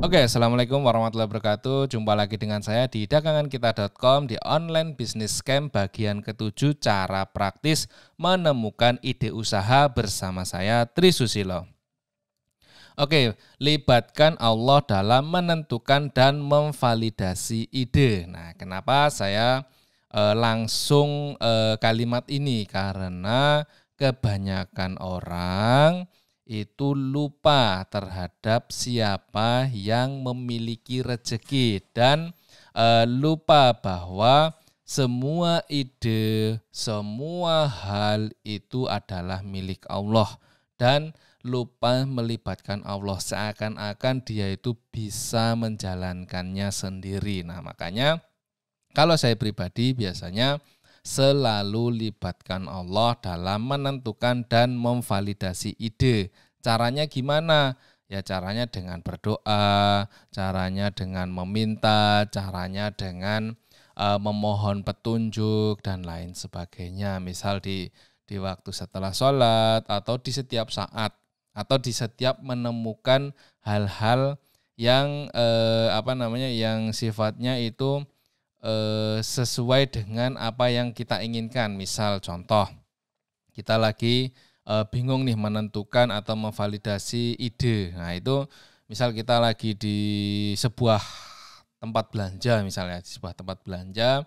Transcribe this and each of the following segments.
Oke, Assalamualaikum warahmatullahi wabarakatuh. Jumpa lagi dengan saya di dagangankita.com di online business scam bagian ke-7 cara praktis menemukan ide usaha bersama saya Tri Susilo. Oke, libatkan Allah dalam menentukan dan memvalidasi ide. Nah, kenapa saya langsung kalimat ini? Karena kebanyakan orang itu lupa terhadap siapa yang memiliki rezeki dan lupa bahwa semua ide, semua hal itu adalah milik Allah dan lupa melibatkan Allah seakan-akan dia itu bisa menjalankannya sendiri. Nah, makanya kalau saya pribadi biasanya selalu libatkan Allah dalam menentukan dan memvalidasi ide. Caranya gimana? Ya caranya dengan berdoa, caranya dengan meminta, caranya dengan memohon petunjuk dan lain sebagainya. Misal di waktu setelah sholat atau di setiap saat atau di setiap menemukan hal-hal yang yang sifatnya itu sesuai dengan apa yang kita inginkan. Misal contoh, kita lagi bingung nih menentukan atau memvalidasi ide. Nah itu misal kita lagi di sebuah tempat belanja misalnya, di sebuah tempat belanja,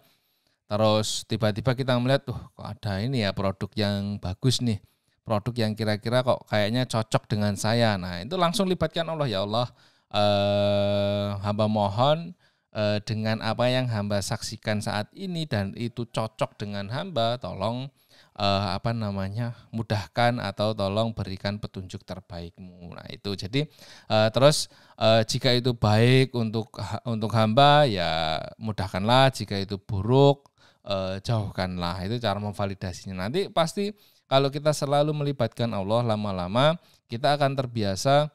terus tiba-tiba kita melihat, kok ada ini ya produk yang bagus nih, produk yang kira-kira kok kayaknya cocok dengan saya. Nah itu langsung libatkan Allah, ya Allah, hamba mohon dengan apa yang hamba saksikan saat ini dan itu cocok dengan hamba, tolong mudahkan atau tolong berikan petunjuk terbaikmu. Nah itu jadi terus jika itu baik untuk hamba ya mudahkanlah, jika itu buruk jauhkanlah. Itu cara memvalidasinya. Nanti pasti kalau kita selalu melibatkan Allah, lama-lama kita akan terbiasa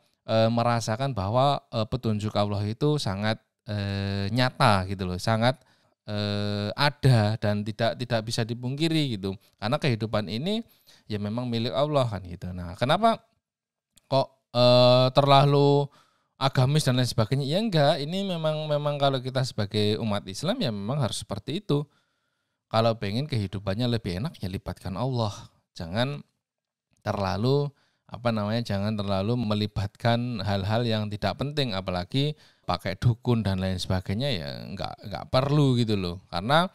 merasakan bahwa petunjuk Allah itu sangat nyata gitu loh, sangat ada dan tidak bisa dipungkiri gitu. Karena kehidupan ini ya memang milik Allah kan gitu. Nah, kenapa kok terlalu agamis dan lain sebagainya? Ya enggak, ini memang kalau kita sebagai umat Islam ya memang harus seperti itu. Kalau pengen kehidupannya lebih enak ya libatkan Allah. Jangan terlalu jangan terlalu melibatkan hal-hal yang tidak penting, apalagi pakai dukun dan lain sebagainya, ya nggak perlu gitu loh. Karena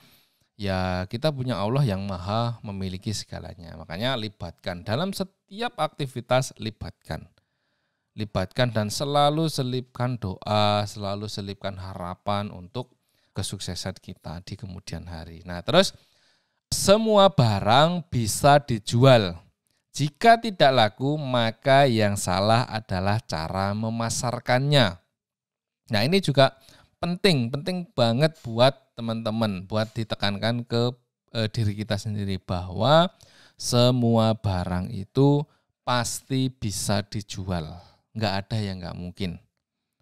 ya kita punya Allah yang maha memiliki segalanya. Makanya libatkan dalam setiap aktivitas, libatkan dan selalu selipkan doa, selalu selipkan harapan untuk kesuksesan kita di kemudian hari. Nah terus semua barang bisa dijual. Jika tidak laku, maka yang salah adalah cara memasarkannya. Nah ini juga penting banget buat teman-teman, buat ditekankan ke diri kita sendiri bahwa semua barang itu pasti bisa dijual. Nggak ada yang nggak mungkin.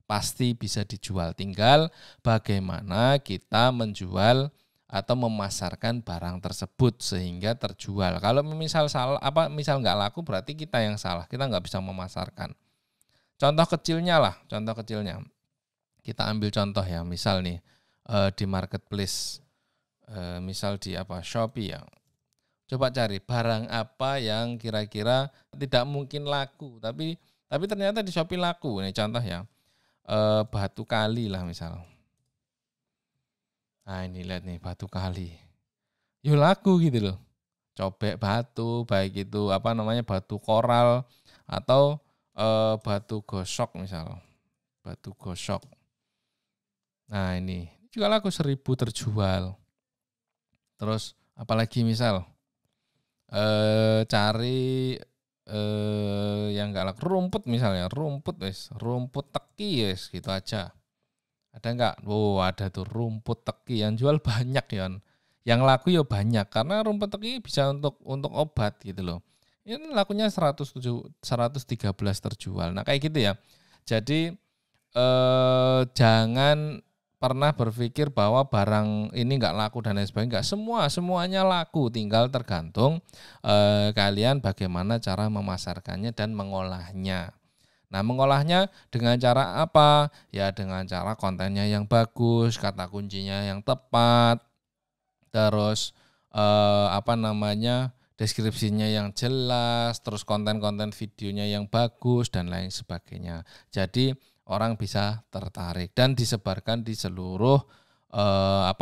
Pasti bisa dijual, tinggal bagaimana kita menjual atau memasarkan barang tersebut sehingga terjual. Kalau misal misal nggak laku, berarti kita yang salah, kita nggak bisa memasarkan. Contoh kecilnya, kita ambil contoh ya, misal nih di marketplace, misal di Shopee ya. Coba cari barang apa yang kira-kira tidak mungkin laku, tapi ternyata di Shopee laku. Ini contoh ya, batu kali lah misal. Nah ini lihat nih, batu kali. Yuk laku gitu loh. Cobek batu, baik itu batu koral atau batu gosok misal. Batu gosok. Nah ini juga laku 1.000 terjual. Terus apalagi misal cari yang enggak laku, rumput misalnya, rumput teki gitu aja. Ada enggak? Ada tuh rumput teki yang jual banyak ya. Yang laku ya banyak karena rumput teki bisa untuk obat gitu loh. Ini lakunya 113 terjual. Nah, kayak gitu ya. Jadi jangan pernah berpikir bahwa barang ini enggak laku dan lain sebagainya. Enggak, semuanya laku, tinggal tergantung kalian bagaimana cara memasarkannya dan mengolahnya. Nah, mengolahnya dengan cara apa? Ya dengan cara kontennya yang bagus, kata kuncinya yang tepat, terus deskripsinya yang jelas, terus konten-konten videonya yang bagus dan lain sebagainya. Jadi orang bisa tertarik dan disebarkan di seluruh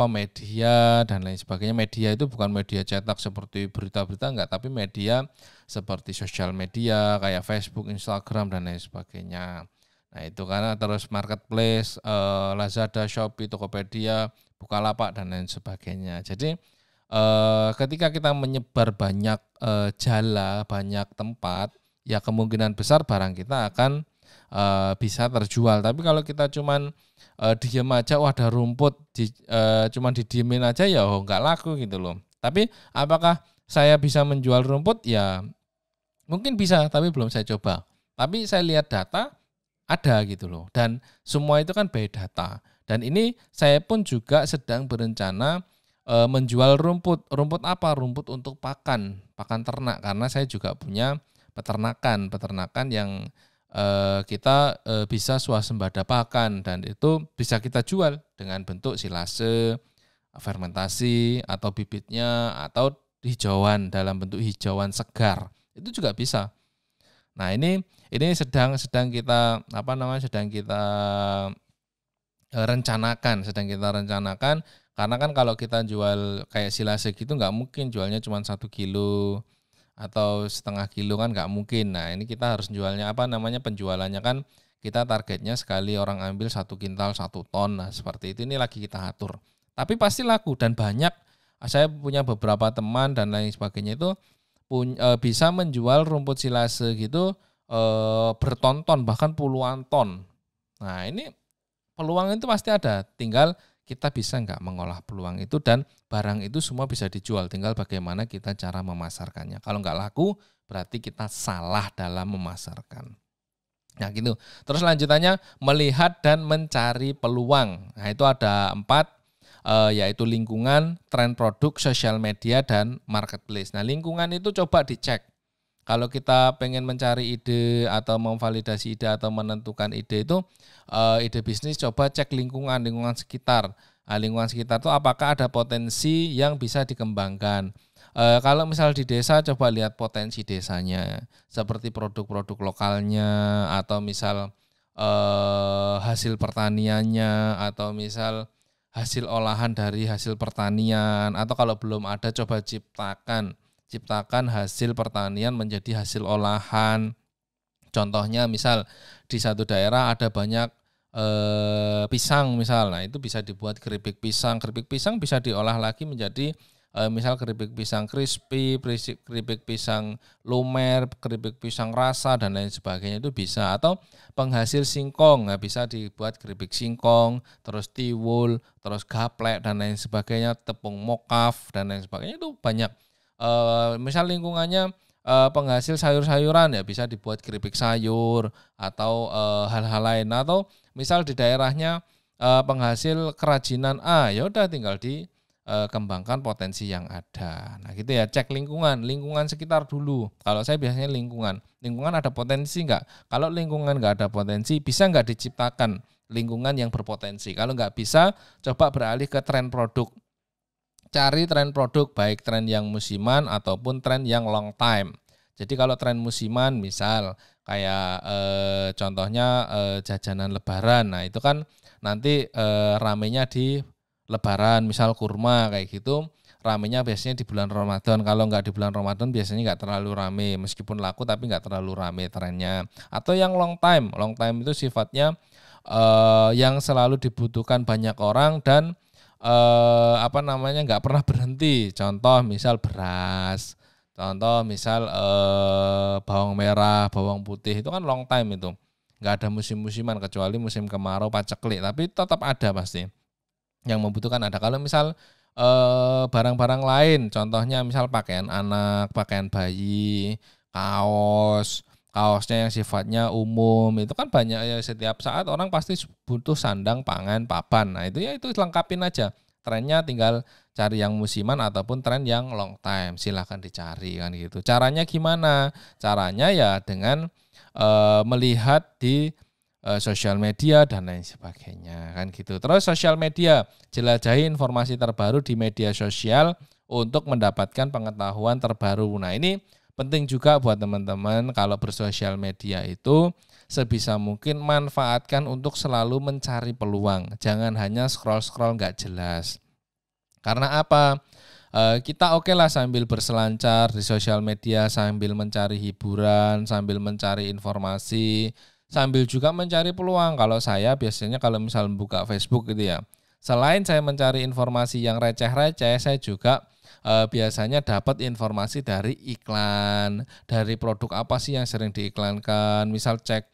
media dan lain sebagainya. Media itu bukan media cetak seperti berita-berita enggak, tapi media seperti sosial media kayak Facebook, Instagram dan lain sebagainya. Nah, itu karena terus marketplace, Lazada, Shopee, Tokopedia, Bukalapak dan lain sebagainya. Jadi ketika kita menyebar banyak jala, banyak tempat, ya kemungkinan besar barang kita akan bisa terjual. Tapi kalau kita cuman diem aja, wah ada rumput, cuman didiemin aja ya nggak laku gitu loh. Tapi apakah saya bisa menjual rumput? Ya mungkin bisa, tapi belum saya coba. Tapi saya lihat data ada gitu loh. Dan semua itu kan by data. Dan ini saya pun juga sedang berencana menjual rumput. Rumput apa? Rumput untuk pakan ternak. Karena saya juga punya peternakan yang kita bisa swasembada pakan dan itu bisa kita jual dengan bentuk silase, fermentasi atau bibitnya atau hijauan dalam bentuk hijauan segar. Itu juga bisa. Nah, ini sedang kita rencanakan karena kan kalau kita jual kayak silase gitu nggak mungkin jualnya cuma 1 kilo atau setengah kilo kan nggak mungkin. Nah, ini kita harus jualnya penjualannya kan kita targetnya sekali orang ambil 1 kintal 1 ton. Nah, seperti itu ini lagi kita atur. Tapi pasti laku dan banyak. Saya punya beberapa teman dan lain sebagainya itu bisa menjual rumput silase gitu berton-ton bahkan puluhan ton. Nah, ini peluang itu pasti ada. Tinggal kita bisa nggak mengolah peluang itu dan barang itu semua bisa dijual. Tinggal bagaimana kita cara memasarkannya. Kalau nggak laku berarti kita salah dalam memasarkan. Nah gitu. Terus lanjutannya melihat dan mencari peluang. Nah itu ada 4 yaitu lingkungan, tren produk, sosial media, dan marketplace. Nah lingkungan itu coba dicek. Kalau kita pengen mencari ide atau memvalidasi ide atau menentukan ide itu ide bisnis, coba cek lingkungan sekitar. Nah, lingkungan sekitar itu apakah ada potensi yang bisa dikembangkan. Kalau misal di desa coba lihat potensi desanya seperti produk-produk lokalnya atau misal hasil pertaniannya atau misal hasil olahan dari hasil pertanian atau kalau belum ada coba ciptakan hasil pertanian menjadi hasil olahan. Contohnya misal di satu daerah ada banyak pisang misal, nah itu bisa dibuat keripik pisang bisa diolah lagi menjadi misal keripik pisang crispy, keripik pisang lumer, keripik pisang rasa dan lain sebagainya itu bisa. Atau penghasil singkong, nah bisa dibuat keripik singkong, terus tiwul, terus gaplek dan lain sebagainya, tepung mokaf dan lain sebagainya itu banyak. Misal lingkungannya penghasil sayur-sayuran ya bisa dibuat keripik sayur atau hal-hal lain. Atau misal di daerahnya penghasil kerajinan ya udah tinggal dikembangkan potensi yang ada. Nah gitu ya, cek lingkungan sekitar dulu. Kalau saya biasanya lingkungan ada potensi nggak? Kalau lingkungan nggak ada potensi, bisa nggak diciptakan lingkungan yang berpotensi? Kalau nggak bisa, coba beralih ke tren produk. Cari tren produk, baik tren yang musiman ataupun tren yang long time. Jadi kalau tren musiman misal kayak contohnya jajanan lebaran, nah itu kan nanti ramenya di lebaran, misal kurma kayak gitu, ramenya biasanya di bulan Ramadan. Kalau nggak di bulan Ramadan biasanya nggak terlalu rame, meskipun laku tapi nggak terlalu rame trennya. Atau yang long time itu sifatnya yang selalu dibutuhkan banyak orang dan nggak pernah berhenti. Contoh misal beras, contoh misal bawang merah, bawang putih itu kan long time itu. Nggak ada musim-musiman kecuali musim kemarau paceklik, tapi tetap ada pasti. Yang membutuhkan ada. Kalau misal barang-barang lain, contohnya misal pakaian anak, pakaian bayi, kaosnya yang sifatnya umum, itu kan banyak ya, setiap saat orang pasti butuh sandang, pangan, papan. Nah itu lengkapin aja. trennya tinggal cari yang musiman ataupun tren yang long time, silahkan dicari kan gitu. Caranya gimana? Caranya ya dengan melihat di sosial media dan lain sebagainya kan gitu. Terus sosial media, jelajahi informasi terbaru di media sosial untuk mendapatkan pengetahuan terbaru. Nah, ini penting juga buat teman-teman kalau bersosial media itu sebisa mungkin manfaatkan untuk selalu mencari peluang. Jangan hanya scroll-scroll nggak jelas. Karena apa? Kita oke lah sambil berselancar di sosial media, sambil mencari hiburan, sambil mencari informasi, sambil juga mencari peluang. Kalau saya biasanya kalau misal buka Facebook gitu ya, selain saya mencari informasi yang receh-receh, saya juga biasanya dapat informasi dari iklan, dari produk apa sih yang sering diiklankan. Misal cek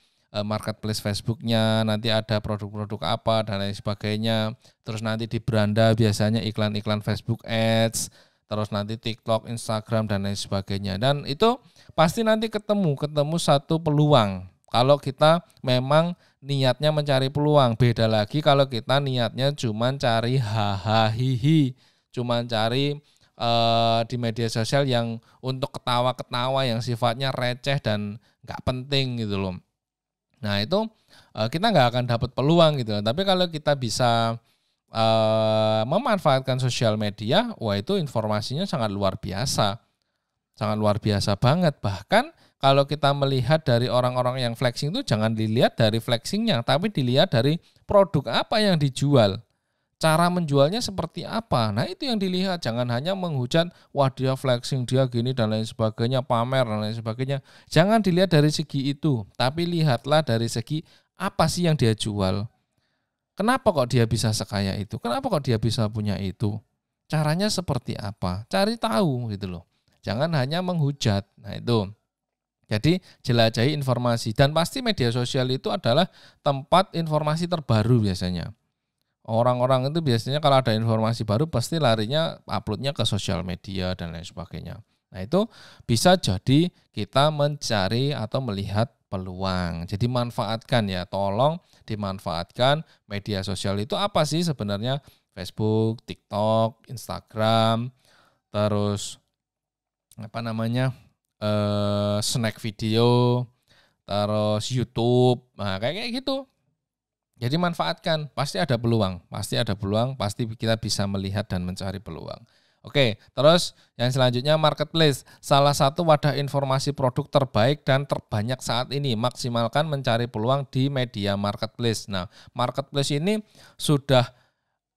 marketplace Facebooknya, nanti ada produk-produk apa dan lain sebagainya. Terus nanti di beranda biasanya iklan-iklan Facebook Ads, terus nanti TikTok, Instagram dan lain sebagainya. Dan itu pasti nanti ketemu satu peluang. Kalau kita memang niatnya mencari peluang, beda lagi kalau kita niatnya cuma cari hahaha hihi, cuma cari di media sosial yang untuk ketawa-ketawa yang sifatnya receh dan nggak penting gitu loh. Nah itu kita nggak akan dapat peluang gitu loh. Tapi kalau kita bisa memanfaatkan sosial media, wah itu informasinya sangat luar biasa banget. Bahkan kalau kita melihat dari orang-orang yang flexing itu jangan dilihat dari flexingnya, tapi dilihat dari produk apa yang dijual. Cara menjualnya seperti apa? Nah itu yang dilihat, jangan hanya menghujat, wah dia flexing, dia gini dan lain sebagainya, pamer dan lain sebagainya. Jangan dilihat dari segi itu, tapi lihatlah dari segi apa sih yang dia jual. Kenapa kok dia bisa sekaya itu? Kenapa kok dia bisa punya itu? Caranya seperti apa? Cari tahu gitu loh. Jangan hanya menghujat. Nah itu. Jadi jelajahi informasi dan pasti media sosial itu adalah tempat informasi terbaru biasanya. Orang-orang itu biasanya kalau ada informasi baru pasti larinya uploadnya ke sosial media dan lain sebagainya. Nah itu bisa jadi kita mencari atau melihat peluang. Jadi manfaatkan ya, tolong dimanfaatkan media sosial itu apa sih sebenarnya? Facebook, TikTok, Instagram, terus snack video, terus YouTube, nah kayak gitu. Jadi manfaatkan, pasti ada peluang, pasti kita bisa melihat dan mencari peluang. Oke, terus yang selanjutnya marketplace, salah satu wadah informasi produk terbaik dan terbanyak saat ini, maksimalkan mencari peluang di media marketplace. Nah, marketplace ini sudah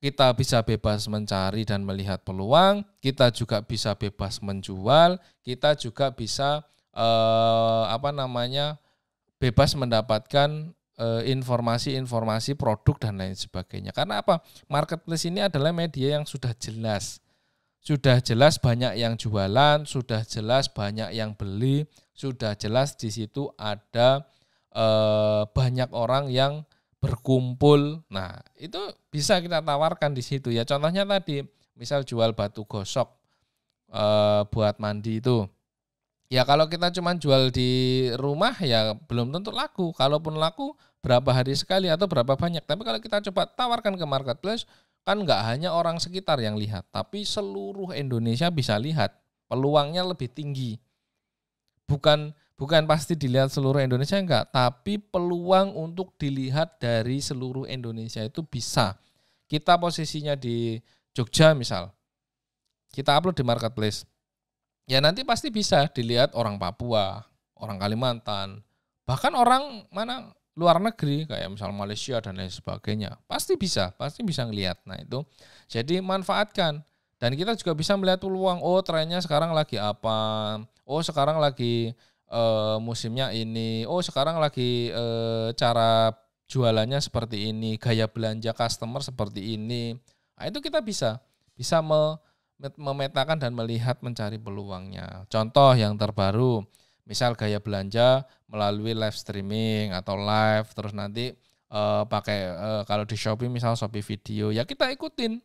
kita bisa bebas mencari dan melihat peluang, kita juga bisa bebas menjual, kita juga bisa bebas mendapatkan informasi-informasi produk dan lain sebagainya. Karena apa? Marketplace ini adalah media yang sudah jelas banyak yang jualan, sudah jelas banyak yang beli, sudah jelas di situ ada banyak orang yang berkumpul. Nah, itu bisa kita tawarkan di situ ya. Contohnya tadi, misal jual batu gosok buat mandi itu. Ya kalau kita cuma jual di rumah ya belum tentu laku. Kalaupun laku berapa hari sekali atau berapa banyak. Tapi kalau kita coba tawarkan ke marketplace, kan nggak hanya orang sekitar yang lihat, tapi seluruh Indonesia bisa lihat. Peluangnya lebih tinggi. Bukan pasti dilihat seluruh Indonesia enggak, tapi peluang untuk dilihat dari seluruh Indonesia itu bisa. Kita posisinya di Jogja misal, kita upload di marketplace. Ya nanti pasti bisa dilihat orang Papua, orang Kalimantan, bahkan orang mana luar negeri kayak misal Malaysia dan lain sebagainya. Pasti bisa ngelihat. Nah itu, jadi manfaatkan. Dan kita juga bisa melihat peluang, oh trennya sekarang lagi apa, oh sekarang lagi musimnya ini, oh sekarang lagi cara jualannya seperti ini, gaya belanja customer seperti ini. Nah itu kita bisa memetakan dan melihat mencari peluangnya. Contoh yang terbaru, misal gaya belanja melalui live streaming atau live, terus nanti kalau di Shopee misal Shopee video, ya kita ikutin.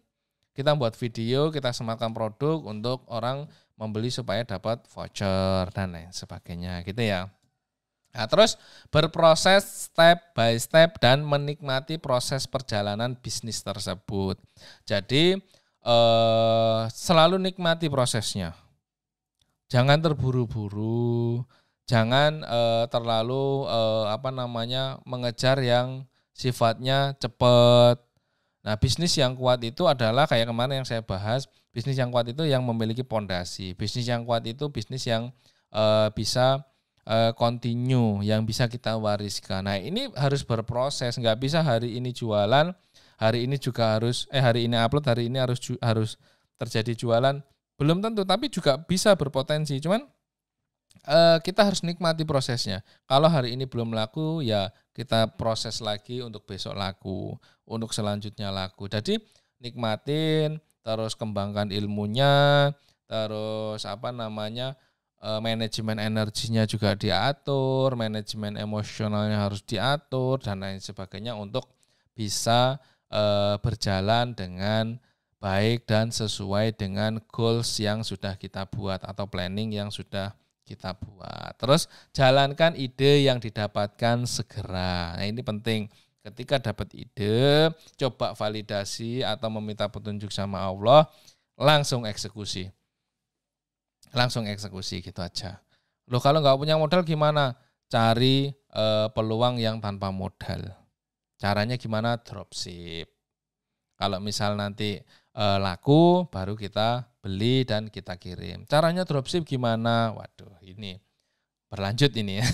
Kita buat video, kita sematkan produk untuk orang membeli supaya dapat voucher dan lain sebagainya gitu ya. Nah, terus berproses step by step dan menikmati proses perjalanan bisnis tersebut. Jadi selalu nikmati prosesnya. Jangan terburu-buru, jangan terlalu mengejar yang sifatnya cepat. Nah, bisnis yang kuat itu adalah kayak kemarin yang saya bahas, bisnis yang kuat itu yang memiliki pondasi. Bisnis yang kuat itu bisnis yang bisa continue, yang bisa kita wariskan. Nah, ini harus berproses, nggak bisa hari ini jualan, hari ini juga hari ini upload, hari ini harus terjadi jualan. Belum tentu, tapi juga bisa berpotensi. Cuman kita harus nikmati prosesnya. Kalau hari ini belum laku, ya kita proses lagi untuk besok laku, untuk selanjutnya laku. Jadi nikmatin, terus kembangkan ilmunya, terus manajemen energinya juga diatur, manajemen emosionalnya harus diatur dan lain sebagainya untuk bisa berjalan dengan baik dan sesuai dengan goals yang sudah kita buat atau planning yang sudah kita buat. Terus jalankan ide yang didapatkan segera. Nah, ini penting. Ketika dapat ide, coba validasi atau meminta petunjuk sama Allah, langsung eksekusi. Langsung eksekusi gitu aja. Loh, kalau nggak punya modal gimana? Cari peluang yang tanpa modal. Caranya gimana? Dropship. Kalau misal nanti laku, baru kita beli dan kita kirim. Caranya dropship gimana? Waduh, ini berlanjut ini ya.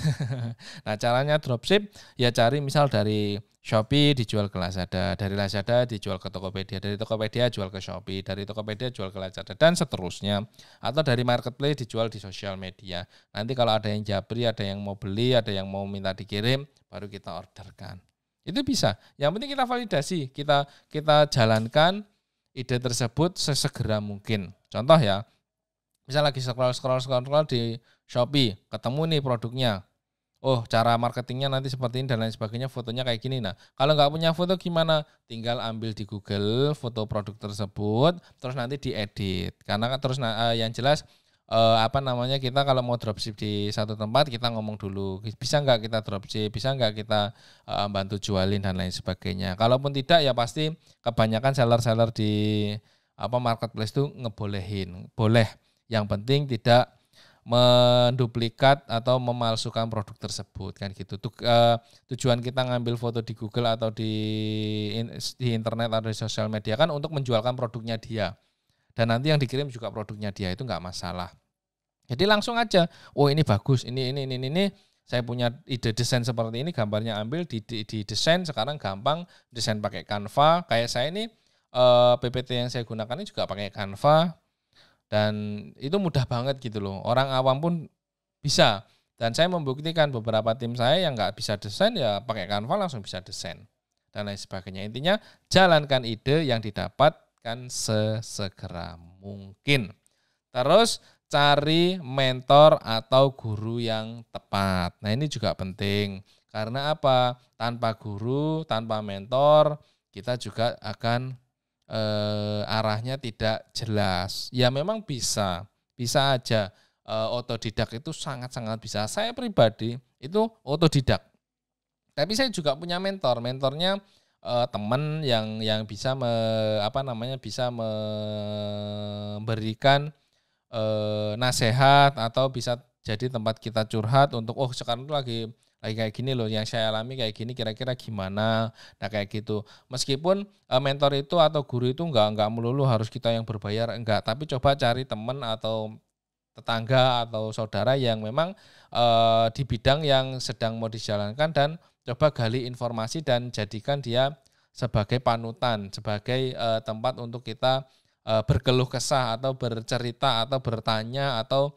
Nah, caranya dropship ya cari misal dari Shopee dijual ke Lazada, dari Lazada dijual ke Tokopedia, dari Tokopedia jual ke Shopee, dari Tokopedia jual ke Lazada dan seterusnya. Atau dari marketplace dijual di sosial media. Nanti kalau ada yang japri, ada yang mau beli, ada yang mau minta dikirim, baru kita orderkan. Itu bisa. Yang penting kita validasi, kita jalankan ide tersebut sesegera mungkin. Contoh ya, misal lagi scroll di Shopee, ketemu nih produknya. Oh, cara marketingnya nanti seperti ini dan lain sebagainya, fotonya kayak gini. Nah, kalau nggak punya foto gimana? Tinggal ambil di Google foto produk tersebut, terus nanti diedit. Karena terus yang jelas kita kalau mau dropship di satu tempat kita ngomong dulu, bisa nggak kita dropship, bisa nggak kita bantu jualin dan lain sebagainya. Kalaupun tidak ya pasti kebanyakan seller-seller di marketplace itu ngebolehin, boleh. Yang penting tidak menduplikat atau memalsukan produk tersebut kan gitu. Tujuan kita ngambil foto di Google atau di internet atau di sosial media kan untuk menjualkan produknya dia. Dan nanti yang dikirim juga produknya dia, itu nggak masalah. Jadi langsung aja, oh ini bagus, ini saya punya ide desain seperti ini, gambarnya ambil di desain, sekarang gampang desain pakai Canva. Kayak saya ini PPT yang saya gunakan ini juga pakai Canva dan itu mudah banget gitu loh. Orang awam pun bisa. Dan saya membuktikan beberapa tim saya yang nggak bisa desain ya pakai Canva langsung bisa desain dan lain sebagainya. Intinya jalankan ide yang didapat sesegera mungkin. Terus cari mentor atau guru yang tepat. Nah, ini juga penting. Karena apa? Tanpa guru, tanpa mentor, kita juga akan arahnya tidak jelas. Ya memang bisa aja. Otodidak itu sangat-sangat bisa. Saya pribadi itu otodidak. Tapi saya juga punya mentor. Mentornya teman yang bisa bisa memberikan nasihat atau bisa jadi tempat kita curhat untuk sekarang itu lagi kayak gini loh, yang saya alami kayak gini, kira-kira gimana. Nah kayak gitu. Meskipun mentor itu atau guru itu enggak melulu harus kita yang berbayar, enggak, tapi coba cari teman atau tetangga atau saudara yang memang di bidang yang sedang mau dijalankan dan coba gali informasi dan jadikan dia sebagai panutan, sebagai tempat untuk kita berkeluh kesah atau bercerita atau bertanya atau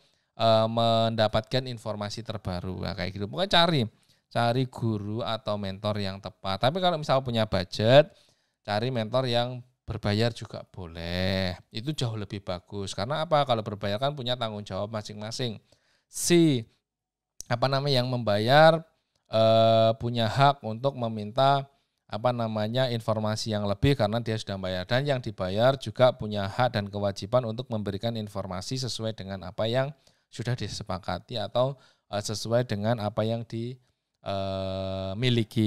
mendapatkan informasi terbaru. Nah, kayak gitu. Pokoknya cari guru atau mentor yang tepat. Tapi kalau misalnya punya budget, cari mentor yang berbayar juga boleh. Itu jauh lebih bagus. Karena apa? Kalau berbayar kan punya tanggung jawab masing-masing. Yang membayar punya hak untuk meminta informasi yang lebih karena dia sudah bayar, dan yang dibayar juga punya hak dan kewajiban untuk memberikan informasi sesuai dengan apa yang sudah disepakati atau sesuai dengan apa yang dimiliki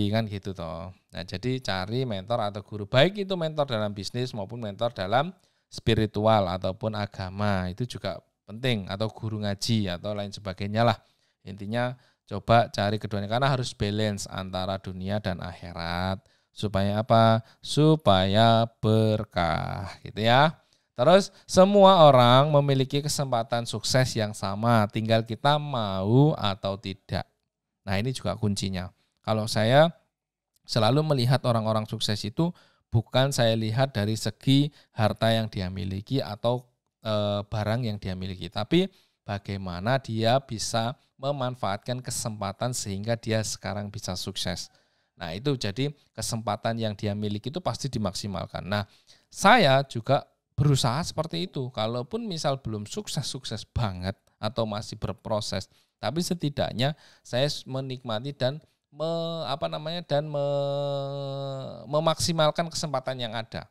kan gitu toh. Nah, jadi cari mentor atau guru, baik itu mentor dalam bisnis maupun mentor dalam spiritual ataupun agama, itu juga penting, atau guru ngaji atau lain sebagainya lah. Intinya coba cari keduanya karena harus balance antara dunia dan akhirat. Supaya apa? Supaya berkah gitu ya. Terus semua orang memiliki kesempatan sukses yang sama, tinggal kita mau atau tidak. Nah, ini juga kuncinya. Kalau saya selalu melihat orang-orang sukses itu bukan saya lihat dari segi harta yang dia miliki atau barang yang dia miliki, tapi bagaimana dia bisa memanfaatkan kesempatan sehingga dia sekarang bisa sukses. Nah, itu jadi kesempatan yang dia miliki itu pasti dimaksimalkan. Nah, saya juga berusaha seperti itu. Kalaupun misal belum sukses-sukses banget atau masih berproses, tapi setidaknya saya menikmati dan memaksimalkan kesempatan yang ada.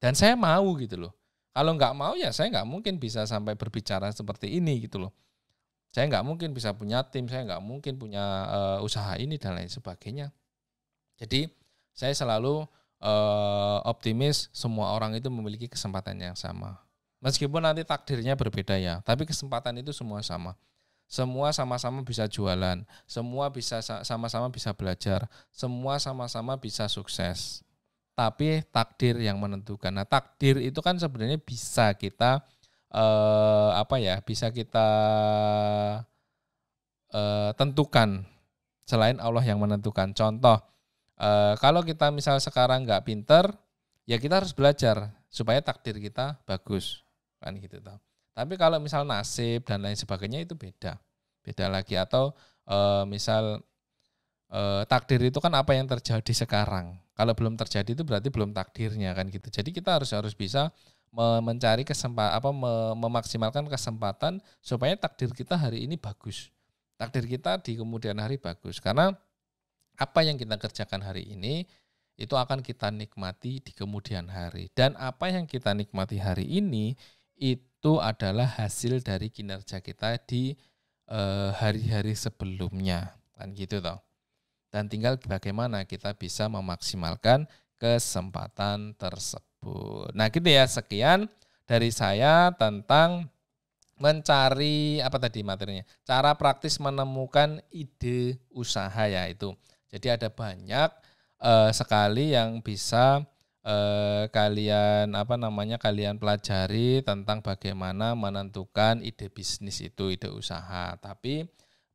Dan saya mau gitu loh. Kalau nggak mau ya saya nggak mungkin bisa sampai berbicara seperti ini gitu loh. Saya nggak mungkin bisa punya tim, saya nggak mungkin punya usaha ini dan lain sebagainya. Jadi saya selalu optimis semua orang itu memiliki kesempatan yang sama. Meskipun nanti takdirnya berbeda ya, tapi kesempatan itu semua sama. Semua sama-sama bisa jualan, semua bisa sama-sama bisa belajar, semua sama-sama bisa sukses. Tapi takdir yang menentukan. Nah, takdir itu kan sebenarnya bisa kita bisa kita tentukan selain Allah yang menentukan. Contoh, kalau kita misal sekarang nggak pinter, ya kita harus belajar supaya takdir kita bagus, kan gitu toh. Tapi kalau misal nasib dan lain sebagainya itu beda lagi. Atau misal takdir itu kan apa yang terjadi sekarang. Kalau belum terjadi itu berarti belum takdirnya, kan gitu. Jadi kita harus bisa mencari memaksimalkan kesempatan supaya takdir kita hari ini bagus. Takdir kita di kemudian hari bagus. Karena apa yang kita kerjakan hari ini itu akan kita nikmati di kemudian hari. Dan apa yang kita nikmati hari ini itu adalah hasil dari kinerja kita di hari-hari sebelumnya, kan gitu toh. Dan tinggal bagaimana kita bisa memaksimalkan kesempatan tersebut. Nah gitu ya, sekian dari saya tentang mencari materinya. Cara praktis menemukan ide usaha ya itu. Jadi ada banyak sekali yang bisa kalian pelajari tentang bagaimana menentukan ide bisnis itu, ide usaha. Tapi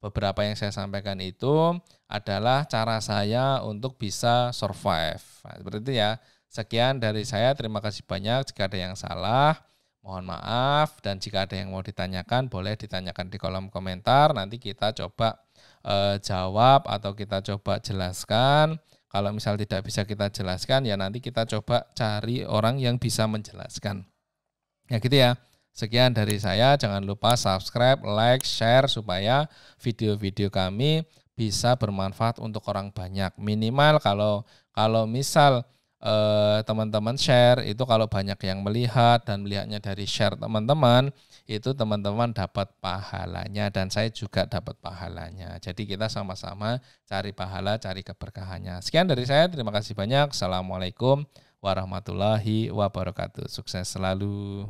beberapa yang saya sampaikan itu adalah cara saya untuk bisa survive. Nah, seperti itu ya. Sekian dari saya, terima kasih banyak. Jika ada yang salah, mohon maaf. Dan jika ada yang mau ditanyakan, boleh ditanyakan di kolom komentar. Nanti kita coba jawab atau kita coba jelaskan. Kalau misal tidak bisa kita jelaskan, ya nanti kita coba cari orang yang bisa menjelaskan. Ya gitu ya. Sekian dari saya, jangan lupa subscribe, like, share supaya video-video kami bisa bermanfaat untuk orang banyak. Minimal kalau misal teman-teman share itu, kalau banyak yang melihat dan melihatnya dari share teman-teman, itu teman-teman dapat pahalanya dan saya juga dapat pahalanya. Jadi kita sama-sama cari pahala, cari keberkahannya. Sekian dari saya, terima kasih banyak. Assalamualaikum warahmatullahi wabarakatuh. Sukses selalu.